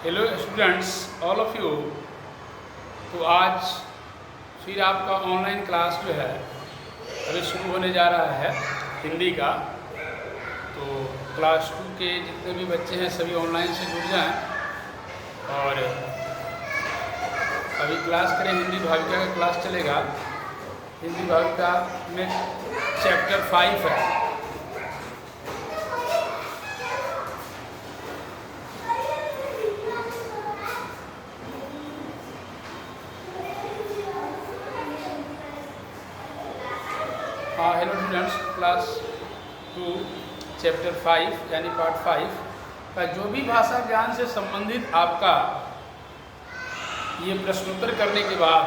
Hello students, all of you. तो आज फिर आपका ऑनलाइन क्लास जो है अभी शुरू होने जा रहा है हिंदी का। तो क्लास 2 के जितने भी बच्चे हैं सभी ऑनलाइन से जुड़ जाएं और अभी क्लास करें। हिंदी भाविका का क्लास चलेगा। हिंदी भाविका में चैप्टर 5 है। हेलो स्टूडेंट्स, क्लास 2 चैप्टर 5 यानी पार्ट 5 का जो भी भाषा ज्ञान से संबंधित आपका ये प्रश्नोत्तर करने के बाद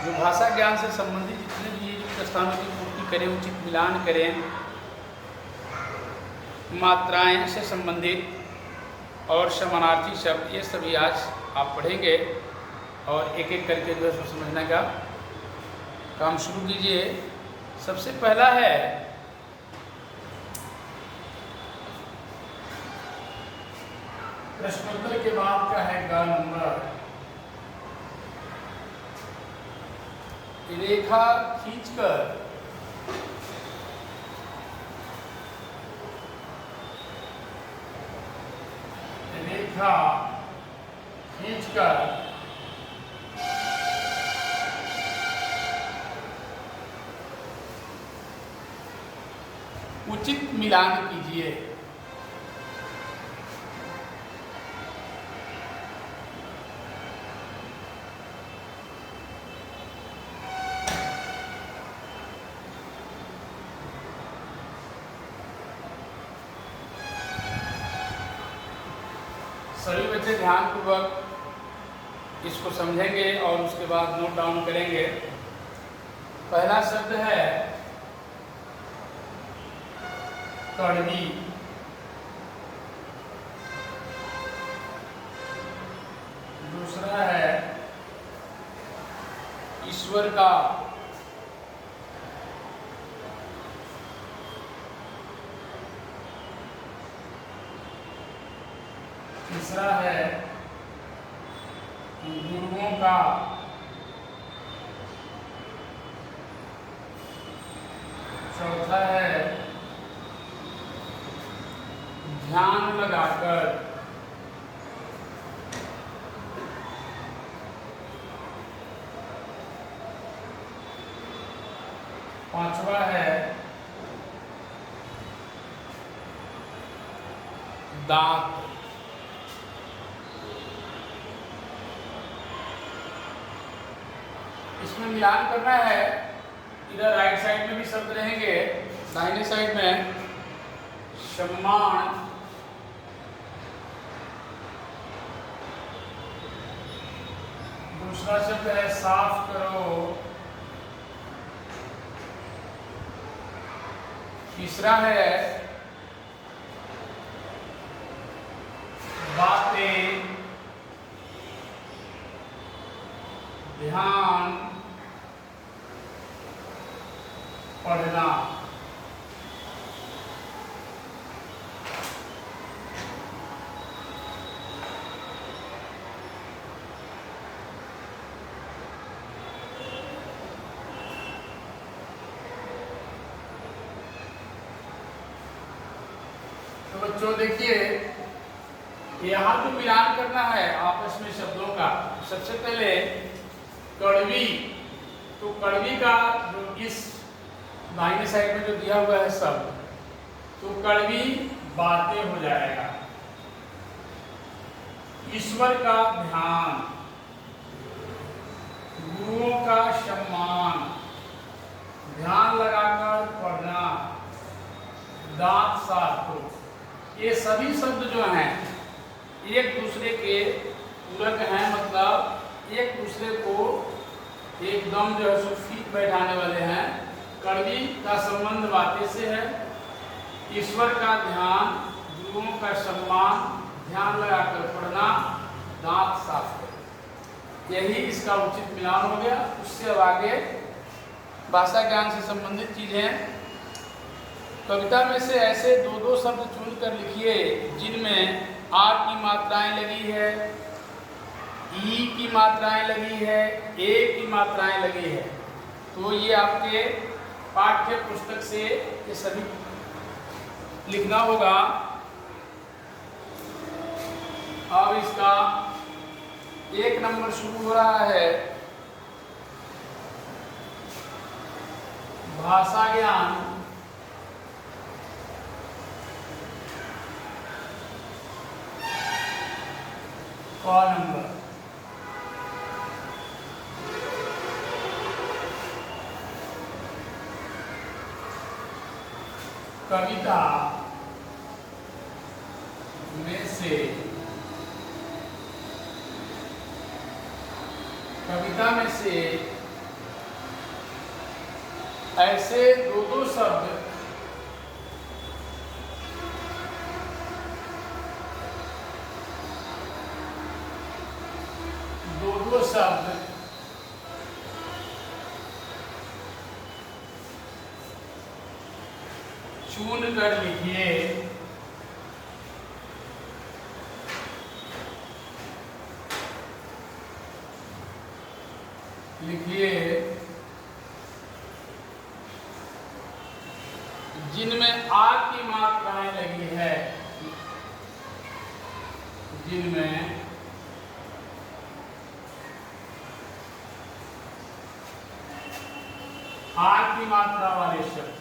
जो भाषा ज्ञान से संबंधित जितने भी युक्त स्थानों की पूर्ति करें, उचित मिलान करें, मात्राएं से संबंधित और समानार्थी शब्द, ये सभी आज आप पढ़ेंगे और एक एक करके जो है समझने का काम शुरू कीजिए। सबसे पहला है प्रश्नोत्तर के बाद का है ग नंबर। रेखा खींचकर उचित मिलान कीजिए। सभी बच्चे ध्यानपूर्वक इसको समझेंगे और उसके बाद नोट डाउन करेंगे। पहला शब्द है कड़वी। दूसरा है ईश्वर का। तीसरा है गुरुओं का। चौथा है ध्यान लगाकर। पांचवा है दांत। इसमें मिलान करना है। इधर राइट साइड में भी शब्द रहेंगे, दाहिने साइड में सम्मान। दूसरा शब्द है साफ करो। तीसरा है बातें, ध्यान, पढ़ना। तो बच्चों देखिए, यहाँ तो मिलान करना है आपस में शब्दों का। सबसे पहले कड़वी, तो कड़वी का जो इस दाहिने साइड में जो दिया हुआ है शब्द, तो कड़वी बातें हो जाएगा। ईश्वर का ध्यान, गुरुओं का सम्मान, ध्यान लगाकर पढ़ना, दांत साफ करो। ये सभी शब्द जो हैं एक दूसरे के पूरक हैं, मतलब एक दूसरे को एकदम जो है सो फिट बैठाने वाले हैं। कड़वी का संबंध बातें से है, ईश्वर का ध्यान, गुरुओं का सम्मान, ध्यान लगाकर पढ़ना, दांत साफ करो। यही इसका उचित मिलान हो गया। उससे अब आगे भाषा ज्ञान से संबंधित चीजें। कविता में से ऐसे दो दो शब्द चुन कर लिखिए जिनमें आ की मात्राएं लगी है, ई की मात्राएं लगी है, ए की मात्राएं लगी है। तो ये आपके पाठ्य पुस्तक से ये सभी लिखना होगा। अब इसका 1 नंबर शुरू हो रहा है, भाषा ज्ञान। क नंबर, कविता में से, कविता में से ऐसे दो शब्द दो शब्द चुन कर लिखिए। जिनमें आ की मात्राएं लगी है, जिनमें आ की मात्रा वाले शब्द,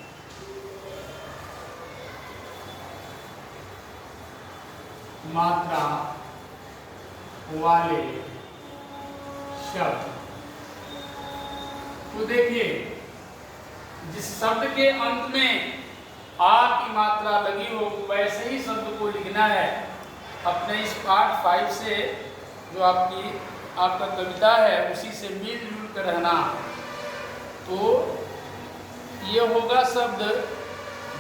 मात्रा वाले शब्द। तो देखिए, जिस शब्द के अंत में आ की मात्रा लगी हो वैसे ही शब्द को लिखना है। अपने इस पार्ट 5 से जो आपका कविता है उसी से मिलजुल कर रहना। तो ये होगा शब्द,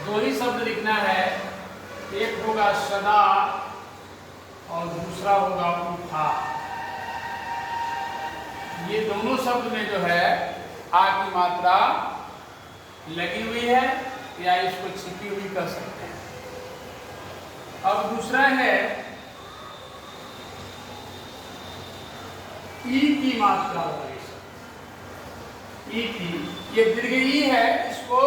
2 ही शब्द लिखना है, एक होगा सदा और दूसरा होगा उठा। ये दोनों शब्द में जो है आ की मात्रा लगी हुई है या इसको छिपी हुई कर सकते हैं। अब दूसरा है ई की मात्रा वाले शब्द। ई की, ये दीर्घ ई है, इसको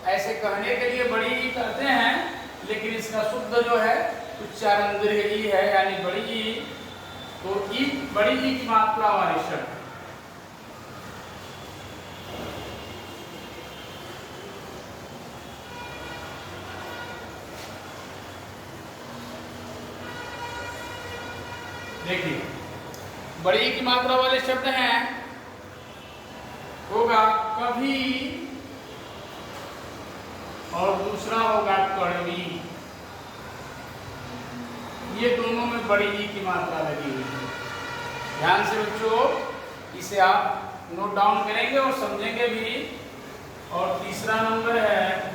ऐसे कहने के लिए बड़ी ई कहते हैं, लेकिन इसका शुद्ध जो है उच्चारण दीर्घ ई है, यानी बड़ी ई। तो ई, बड़ी ई की मात्रा वाले शब्द। देखिए, बड़ी ई की मात्रा वाले शब्द हैं, होगा कभी और दूसरा होगा कड़वी। ये दोनों में बड़ी ई की मात्रा लगी हुई है। ध्यान से बच्चों, इसे आप नोट डाउन करेंगे और समझेंगे भी। और तीसरा नंबर है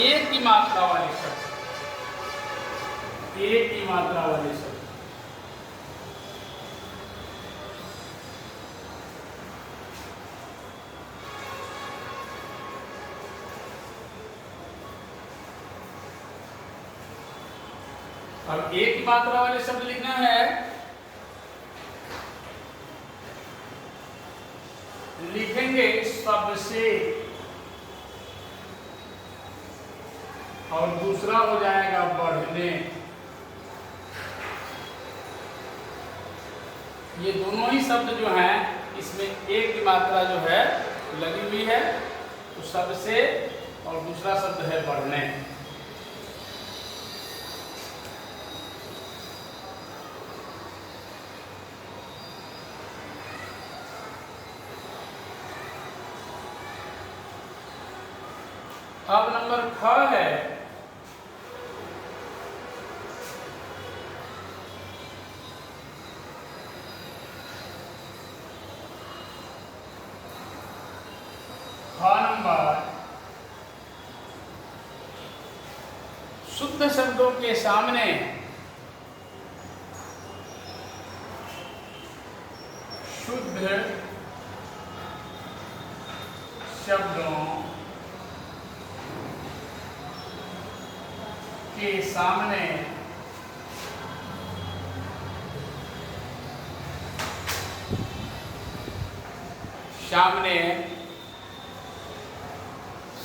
एक की मात्रा वाले शब्द। एक की मात्रा वाले शब्द, अब एक की मात्रा वाले शब्द लिखना है। लिखेंगे सबसे और दूसरा हो जाएगा बढ़ने। ये दोनों ही शब्द जो हैं इसमें एक की मात्रा जो है लगी हुई है, तो सबसे और दूसरा शब्द है बढ़ने। अब नंबर ख है नंबर, शुद्ध शब्दों के सामने शुद्ध शब्दों के सामने सामने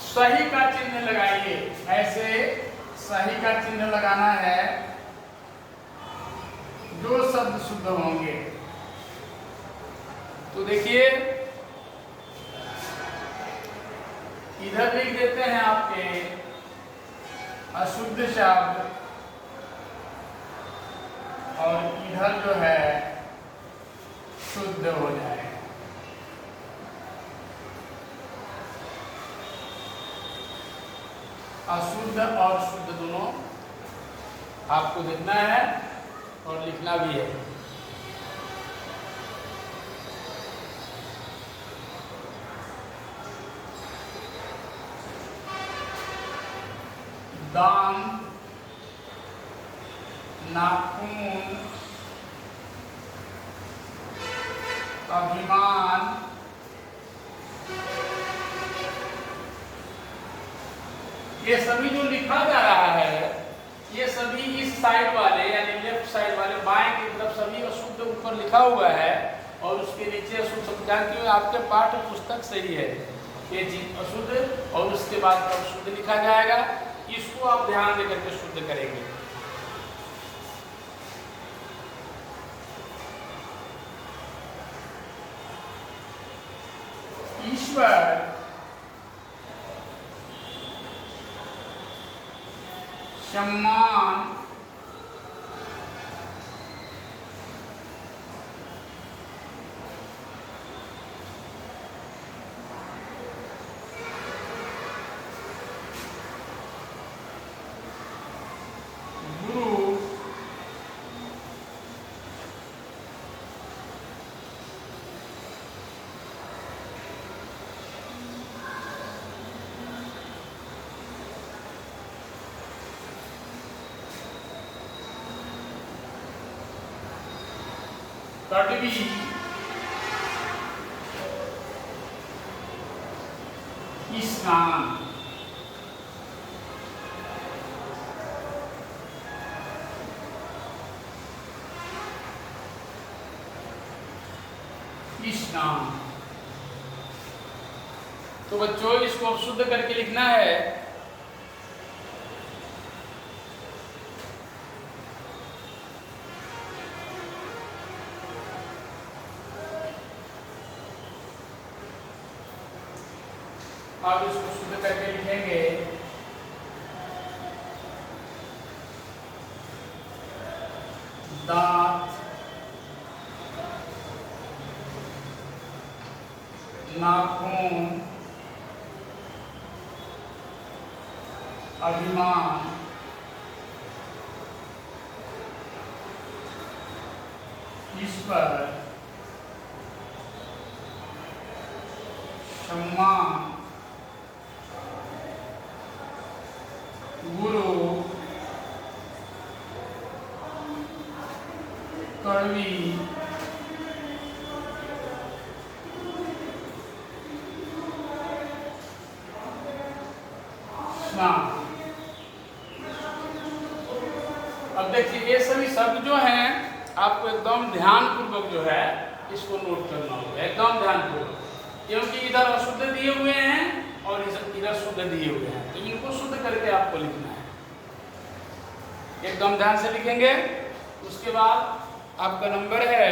सही का चिन्ह लगाइए। ऐसे सही का चिन्ह लगाना है, जो शब्द शुद्ध होंगे। तो देखिए इधर लिख देते हैं आपके अशुद्ध शब्द, और इधर जो है शुद्ध हो जाए। अशुद्ध और शुद्ध दोनों आपको देखना है और लिखना भी है। दांत, नाखून, अभिमान, ये सभी जो लिखा जा रहा है, ये सभी इस साइड वाले यानी लेफ्ट साइड वाले बाएं की तरफ सभी अशुद्ध ऊपर लिखा हुआ है, और उसके नीचे अशुद्ध शब्द, क्योंकि आपके पाठ्य पुस्तक सही है ये चीज अशुद्ध, और उसके बाद अब शुद्ध लिखा जाएगा। इसको आप ध्यान देकर के शुद्ध करेंगे। ईश्वर, सम्मान, गुरु, कड़वी, स्नान, स्नान। तो बच्चों इसको शुद्ध करके लिखना है। आप इसको शुद्ध करके लिखेंगे। दांत, नाखून, अभिमान, ईश्वर, सम्मान, गुरु, कड़वी, स्नान। अब देखिए ये सभी शब्द जो हैं आपको एकदम ध्यानपूर्वक जो है इसको नोट करना होगा, एकदम ध्यानपूर्वक, क्योंकि इधर अशुद्ध दिए हुए हैं और इधर शुद्ध दिए हुए हैं, तो इनको शुद्ध करके आपको लिखना है। एकदम ध्यान से लिखेंगे। उसके बाद आपका नंबर है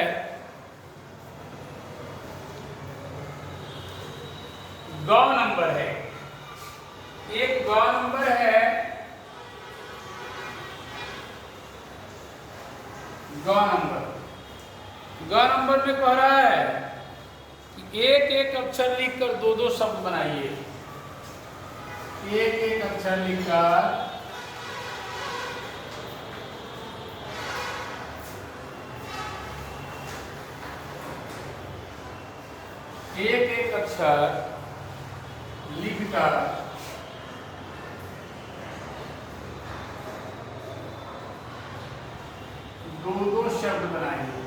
ग नंबर है, एक ग नंबर है, ग नंबर में कह रहा है कि एक एक अक्षर लिखकर दो दो शब्द बनाइए। एक एक अक्षर लिखकर एक एक अक्षर लिखकर दो दो शब्द बनाइए।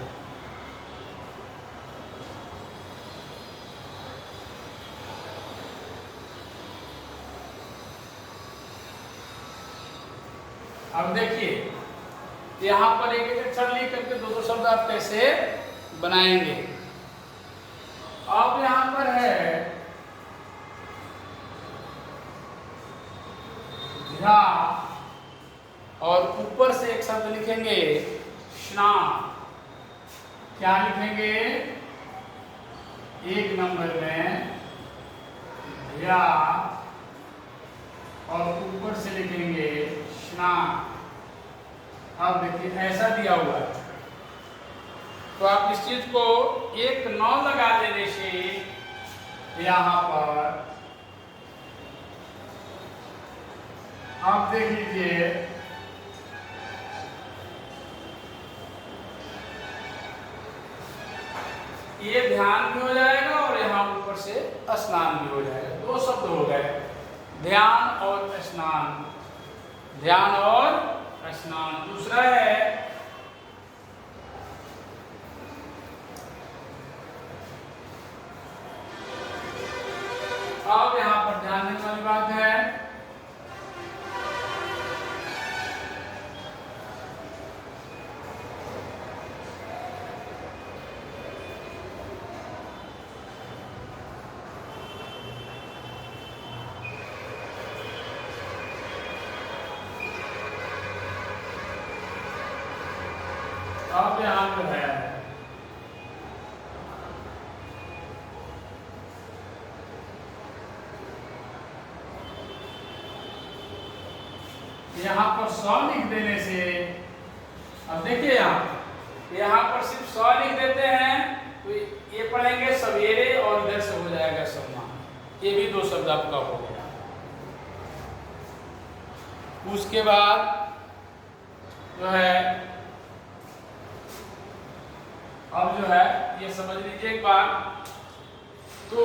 अब देखिए यहाँ पर एक एक अक्षर लिख करके दो दो शब्द आप कैसे बनाएंगे। अब यहाँ पर है ध्या और ऊपर से एक शब्द लिखेंगे स्नान। क्या लिखेंगे? एक नंबर में ध्या और ऊपर से लिखेंगे स्नान। अब देखिए ऐसा दिया हुआ है, तो आप इस चीज को एक 9 लगा देने से यहाँ पर आप देख लीजिए ये ध्यान भी हो जाएगा और यहाँ ऊपर से स्नान भी हो जाएगा। 2 शब्द हो गए, ध्यान और स्नान, ध्यान और स्नान। दूसरा है अब यहाँ पर ध्यान देने वाली बात है अब यहाँ पर है यहाँ पर 100 लिख देने से, अब देखिए यहाँ पर सिर्फ 100 लिख देते हैं तो ये पढ़ेंगे सवेरे और इधर से हो जाएगा सम्मान। ये भी 2 शब्द आपका हो गया। उसके बाद जो है अब जो है ये समझ लीजिए एक बार, तो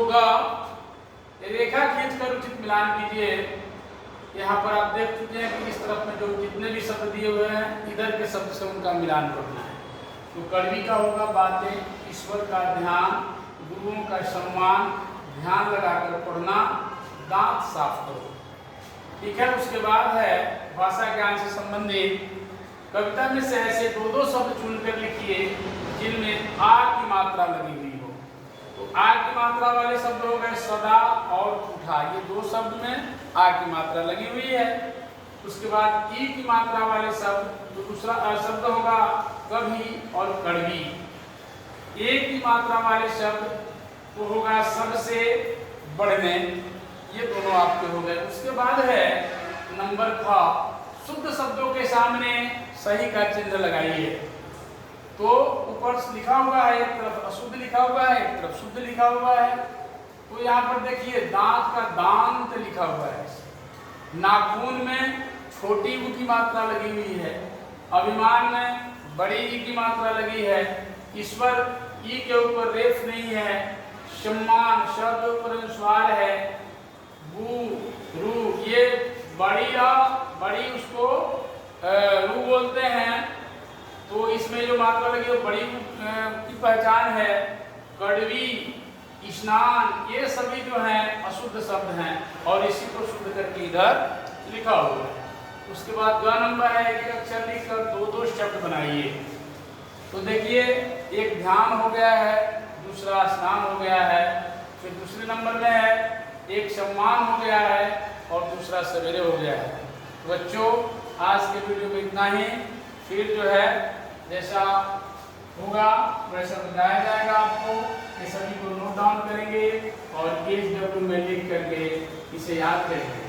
रेखा खींच कर उचित मिलान कीजिए। यहाँ पर आप देख चुके हैं कि इस तरफ में जो जितने भी शब्द दिए हुए हैं इधर के शब्द से उनका मिलान करना है। तो कड़वी का होगा बातें, ईश्वर का ध्यान, गुरुओं का सम्मान, ध्यान लगाकर पढ़ना, दांत साफ करो। ठीक है। उसके बाद है भाषा ज्ञान से संबंधित कविता में से ऐसे 2-2 शब्द चुनकर लिखिए जिनमें आ की मात्रा लगी हुई हो। तो आ की मात्रा वाले शब्द हो गए सदा और उठा, ये 2 शब्द में आ की मात्रा लगी हुई है। उसके बाद ई की मात्रा वाले शब्द, तो दूसरा शब्द होगा कभी और कड़वी। ए की मात्रा वाले शब्द तो होगा सबसे बढ़ने, ये दोनों आपके हो गए। उसके बाद है नंबर ख, शुद्ध शब्दों के सामने सही का चिन्ह लगाइए। तो ऊपर लिखा हुआ है, एक तरफ अशुद्ध लिखा हुआ है, एक तरफ शुद्ध लिखा हुआ है। तो यहाँ पर देखिए दांत का दांत लिखा हुआ है, नाखून में छोटी ऊ की मात्रा लगी हुई है, अभिमान में बड़ी ई की मात्रा लगी है, ईश्वर ई के ऊपर रेफ नहीं है, सम्मान शब्द ऊपर अनुस्वार है, बू रू ये बड़ी उसको रू बोलते हैं। तो इसमें जो मात्रा लगी है बड़ी की पहचान है। कड़वी, स्नान, ये सभी जो हैं अशुद्ध शब्द हैं और इसी को शुद्ध करके इधर लिखा हुआ है। उसके बाद 2 नंबर है, एक अक्षर लिखकर 2-2 शब्द बनाइए। तो देखिए एक ध्यान हो गया है, दूसरा स्नान हो गया है, फिर दूसरे नंबर में है एक सम्मान हो गया है और दूसरा सवेरे हो गया है। बच्चों आज के वीडियो में इतना ही, फिर जो है जैसा होगा वैसा बताया जाएगा आपको। ये सभी को नोट डाउन करेंगे और HW में लिख करके इसे याद करेंगे,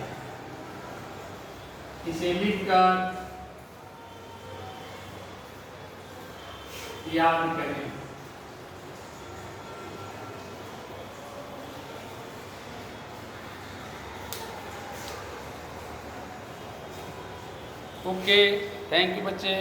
इसे लिखकर याद करें। ओके, थैंक यू बच्चे।